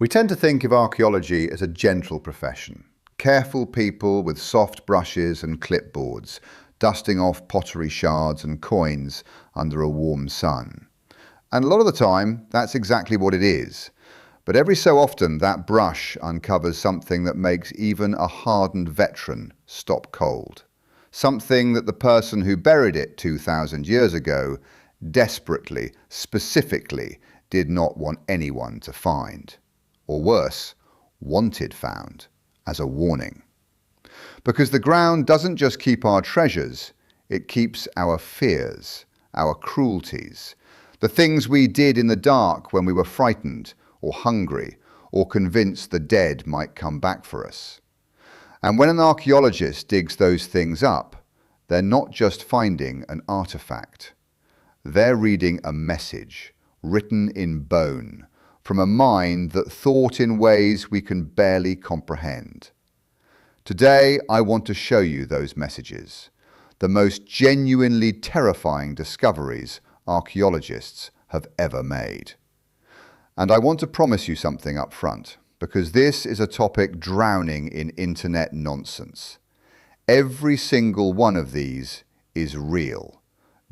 We tend to think of archaeology as a gentle profession. Careful people with soft brushes and clipboards, dusting off pottery shards and coins under a warm sun. And a lot of the time, that's exactly what it is. But every so often, that brush uncovers something that makes even a hardened veteran stop cold. Something that the person who buried it 2,000 years ago desperately, specifically, did not want anyone to find. Or worse, wanted found, as a warning. Because the ground doesn't just keep our treasures, it keeps our fears, our cruelties, the things we did in the dark when we were frightened or hungry or convinced the dead might come back for us. And when an archaeologist digs those things up, they're not just finding an artifact. They're reading a message, written in bone, from a mind that thought in ways we can barely comprehend. Today, I want to show you those messages, the most genuinely terrifying discoveries archaeologists have ever made. And I want to promise you something up front, because this is a topic drowning in internet nonsense. Every single one of these is real,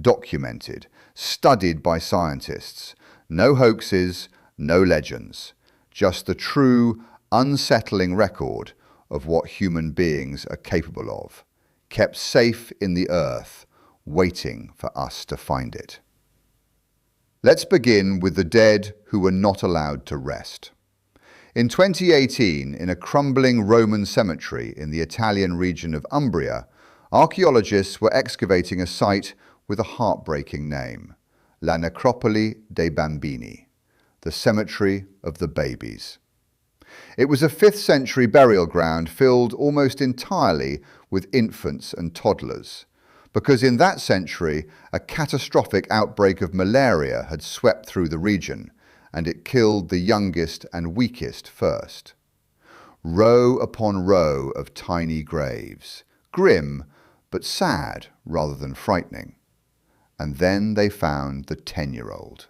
documented, studied by scientists. No hoaxes, no legends, just the true, unsettling record of what human beings are capable of, kept safe in the earth, waiting for us to find it. Let's begin with the dead who were not allowed to rest. In 2018, in a crumbling Roman cemetery in the Italian region of Umbria, archaeologists were excavating a site with a heartbreaking name, La Necropoli dei Bambini, the cemetery of the babies. It was a 5th century burial ground filled almost entirely with infants and toddlers, because in that century a catastrophic outbreak of malaria had swept through the region, and it killed the youngest and weakest first. Row upon row of tiny graves, grim but sad rather than frightening. And then they found the 10-year-old.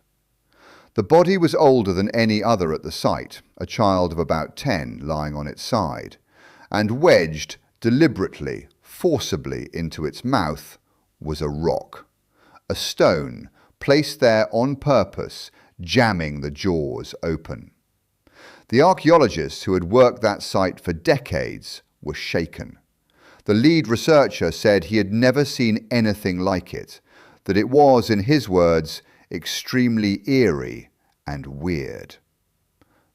The body was older than any other at the site, a child of about 10 lying on its side, and wedged deliberately, forcibly into its mouth was a rock, a stone placed there on purpose, jamming the jaws open. The archaeologists who had worked that site for decades were shaken. The lead researcher said he had never seen anything like it, that it was, in his words, extremely eerie and weird.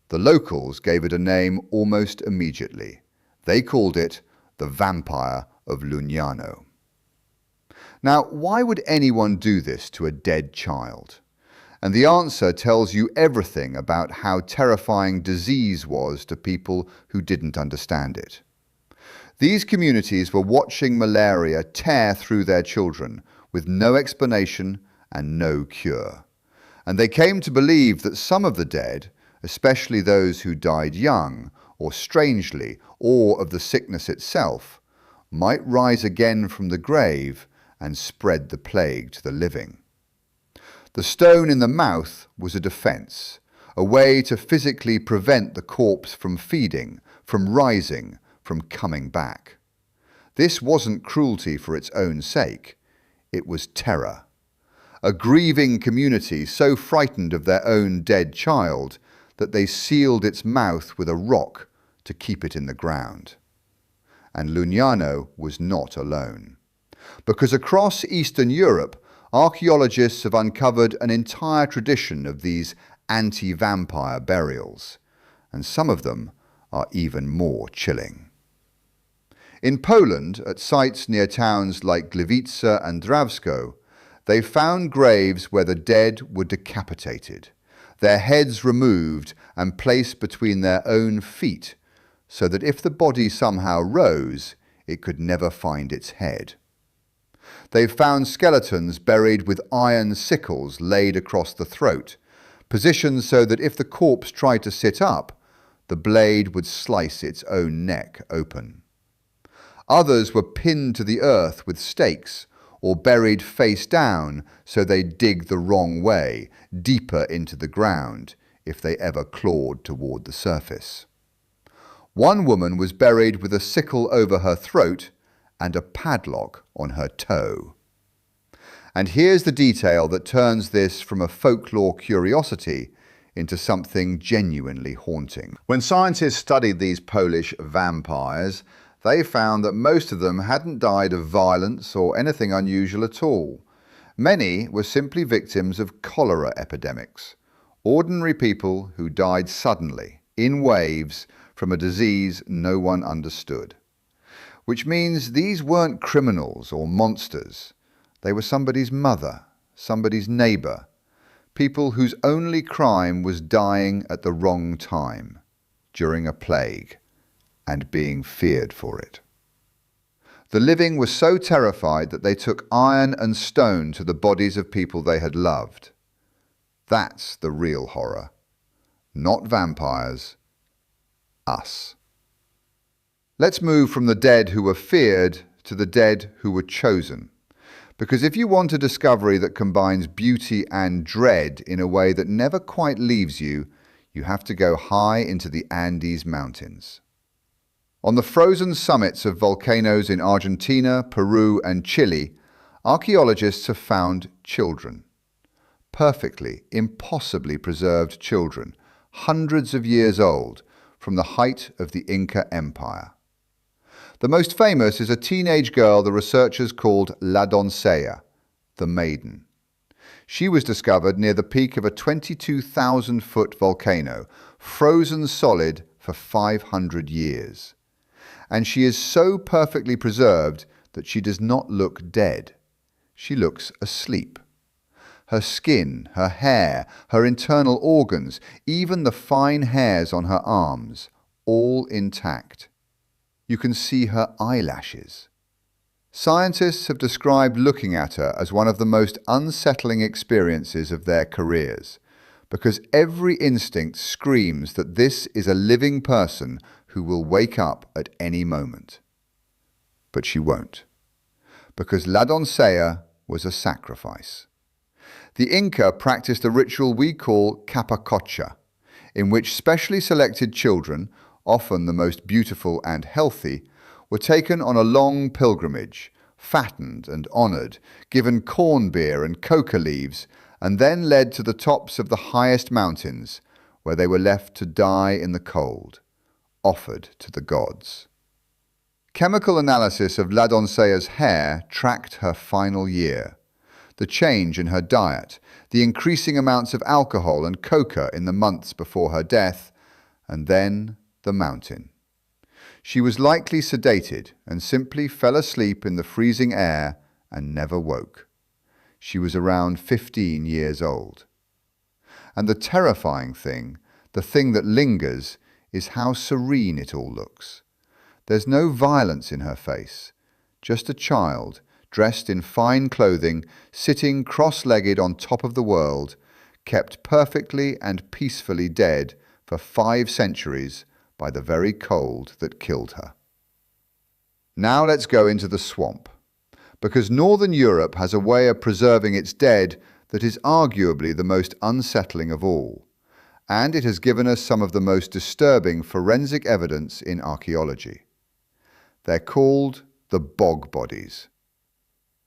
The locals gave it a name almost immediately. They called it the Vampire of Lugnano. Now, why would anyone do this to a dead child? And the answer tells you everything about how terrifying disease was to people who didn't understand it. These communities were watching malaria tear through their children with no explanation and no cure. And they came to believe that some of the dead, especially those who died young or strangely, or of the sickness itself, might rise again from the grave and spread the plague to the living. The stone in the mouth was a defense, a way to physically prevent the corpse from feeding, from rising, from coming back. This wasn't cruelty for its own sake. It was terror. A grieving community so frightened of their own dead child that they sealed its mouth with a rock to keep it in the ground. And Lugnano was not alone. Because across Eastern Europe, archaeologists have uncovered an entire tradition of these anti-vampire burials, and some of them are even more chilling. In Poland, at sites near towns like Gliwice and Drawsko, they found graves where the dead were decapitated, their heads removed and placed between their own feet, so that if the body somehow rose, it could never find its head. They found skeletons buried with iron sickles laid across the throat, positioned so that if the corpse tried to sit up, the blade would slice its own neck open. Others were pinned to the earth with stakes, or buried face down so they'd dig the wrong way, deeper into the ground, if they ever clawed toward the surface. One woman was buried with a sickle over her throat and a padlock on her toe. And here's the detail that turns this from a folklore curiosity into something genuinely haunting. When scientists studied these Polish vampires, they found that most of them hadn't died of violence or anything unusual at all. Many were simply victims of cholera epidemics, ordinary people who died suddenly, in waves, from a disease no one understood. Which means these weren't criminals or monsters. They were somebody's mother, somebody's neighbour, people whose only crime was dying at the wrong time, during a plague, and being feared for it. The living were so terrified that they took iron and stone to the bodies of people they had loved. That's the real horror. Not vampires. Us. Let's move from the dead who were feared to the dead who were chosen. Because if you want a discovery that combines beauty and dread in a way that never quite leaves you, you have to go high into the Andes Mountains. On the frozen summits of volcanoes in Argentina, Peru, and Chile, archaeologists have found children. Perfectly, impossibly preserved children, hundreds of years old, from the height of the Inca Empire. The most famous is a teenage girl the researchers called La Doncella, the maiden. She was discovered near the peak of a 22,000-foot volcano, frozen solid for 500 years. And she is so perfectly preserved that she does not look dead. She looks asleep. Her skin, her hair, her internal organs, even the fine hairs on her arms, all intact. You can see her eyelashes. Scientists have described looking at her as one of the most unsettling experiences of their careers, because every instinct screams that this is a living person who will wake up at any moment. But she won't, because La Doncella was a sacrifice. The Inca practiced a ritual we call capacocha, in which specially selected children, often the most beautiful and healthy, were taken on a long pilgrimage, fattened and honoured, given corn beer and coca leaves, and then led to the tops of the highest mountains, where they were left to die in the cold, offered to the gods. Chemical analysis of La Doncella's hair tracked her final year, the change in her diet, the increasing amounts of alcohol and coca in the months before her death, and then the mountain. She was likely sedated and simply fell asleep in the freezing air and never woke. She was around 15 years old. And the terrifying thing, the thing that lingers, is how serene it all looks. There's no violence in her face, just a child dressed in fine clothing, sitting cross-legged on top of the world, kept perfectly and peacefully dead for 5 centuries by the very cold that killed her. Now let's go into the swamp, because Northern Europe has a way of preserving its dead that is arguably the most unsettling of all, and it has given us some of the most disturbing forensic evidence in archaeology. They're called the bog bodies.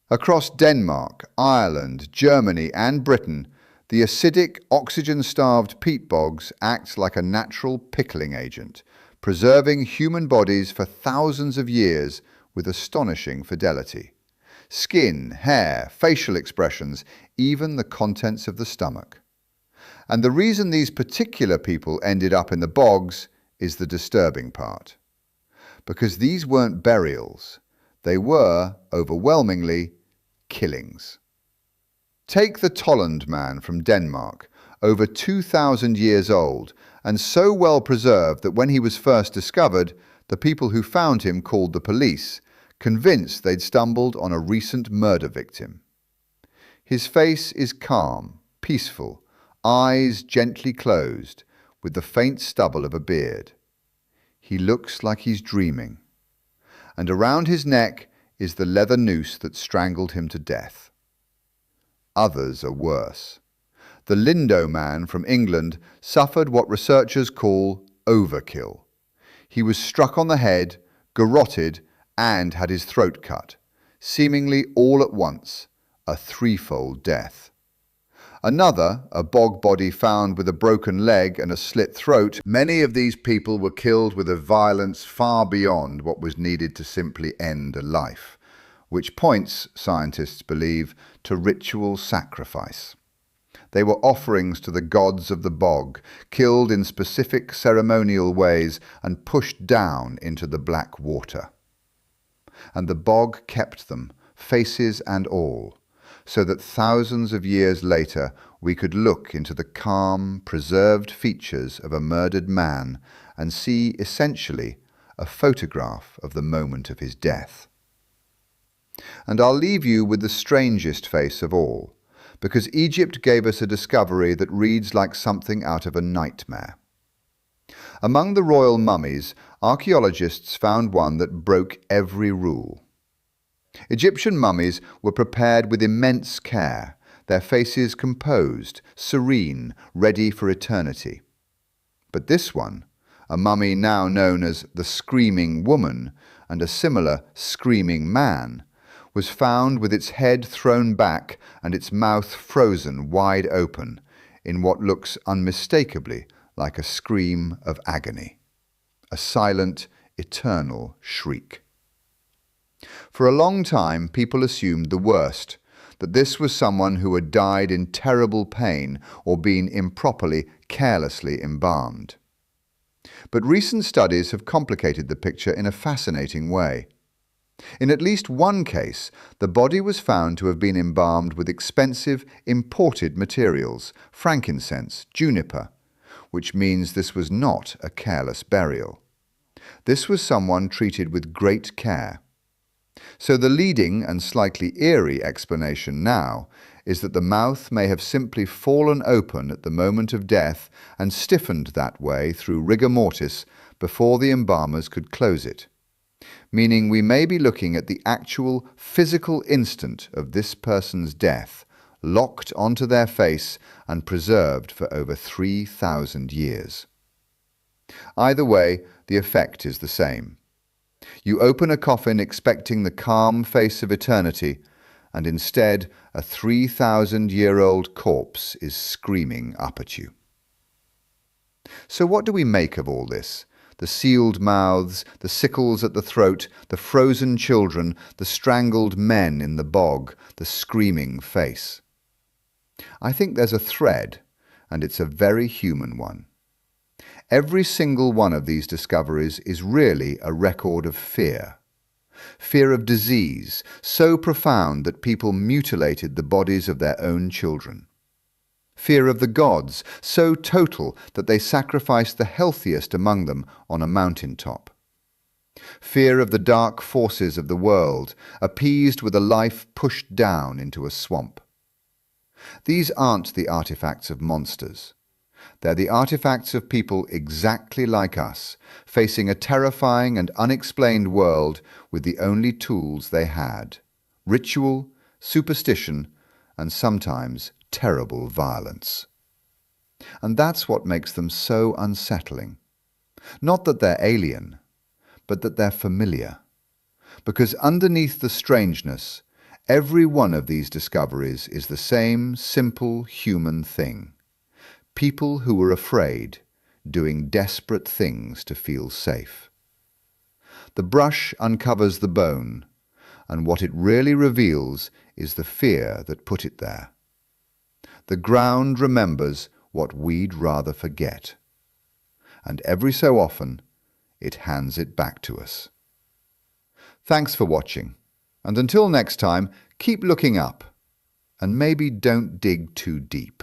Across Denmark, Ireland, Germany, and Britain, the acidic, oxygen-starved peat bogs act like a natural pickling agent, preserving human bodies for thousands of years with astonishing fidelity. Skin, hair, facial expressions, even the contents of the stomach. And the reason these particular people ended up in the bogs is the disturbing part. Because these weren't burials, they were, overwhelmingly, killings. Take the Tolland man from Denmark, over 2,000 years old, and so well preserved that when he was first discovered, the people who found him called the police, convinced they'd stumbled on a recent murder victim. His face is calm, peaceful, eyes gently closed, with the faint stubble of a beard. He looks like he's dreaming. And around his neck is the leather noose that strangled him to death. Others are worse. The Lindo man from England suffered what researchers call overkill. He was struck on the head, garroted, and had his throat cut, seemingly all at once, a threefold death. Another, a bog body found with a broken leg and a slit throat. Many of these people were killed with a violence far beyond what was needed to simply end a life, which points, scientists believe, to ritual sacrifice. They were offerings to the gods of the bog, killed in specific ceremonial ways and pushed down into the black water. And the bog kept them, faces and all, so that thousands of years later we could look into the calm, preserved features of a murdered man and see essentially a photograph of the moment of his death. And I'll leave you with the strangest face of all, because Egypt gave us a discovery that reads like something out of a nightmare. Among the royal mummies, archaeologists found one that broke every rule. Egyptian mummies were prepared with immense care, their faces composed, serene, ready for eternity. But this one, a mummy now known as the Screaming Woman and a similar Screaming Man, was found with its head thrown back and its mouth frozen wide open in what looks unmistakably like a scream of agony, a silent, eternal shriek. For a long time, people assumed the worst, that this was someone who had died in terrible pain or been improperly, carelessly embalmed. But recent studies have complicated the picture in a fascinating way. In at least one case, the body was found to have been embalmed with expensive, imported materials, frankincense, juniper, which means this was not a careless burial. This was someone treated with great care. So the leading and slightly eerie explanation now is that the mouth may have simply fallen open at the moment of death and stiffened that way through rigor mortis before the embalmers could close it, meaning we may be looking at the actual physical instant of this person's death, locked onto their face and preserved for over 3,000 years. Either way, the effect is the same. You open a coffin expecting the calm face of eternity, and instead a 3,000-year-old corpse is screaming up at you. So what do we make of all this? The sealed mouths, the sickles at the throat, the frozen children, the strangled men in the bog, the screaming face. I think there's a thread, and it's a very human one. Every single one of these discoveries is really a record of fear. Fear of disease, so profound that people mutilated the bodies of their own children. Fear of the gods, so total that they sacrificed the healthiest among them on a mountaintop. Fear of the dark forces of the world, appeased with a life pushed down into a swamp. These aren't the artifacts of monsters. They're the artifacts of people exactly like us, facing a terrifying and unexplained world with the only tools they had: ritual, superstition, and sometimes terrible violence. And that's what makes them so unsettling. Not that they're alien, but that they're familiar. Because underneath the strangeness, every one of these discoveries is the same simple human thing. People who were afraid, doing desperate things to feel safe. The brush uncovers the bone, and what it really reveals is the fear that put it there. The ground remembers what we'd rather forget, and every so often it hands it back to us. Thanks for watching, and until next time, keep looking up, and maybe don't dig too deep.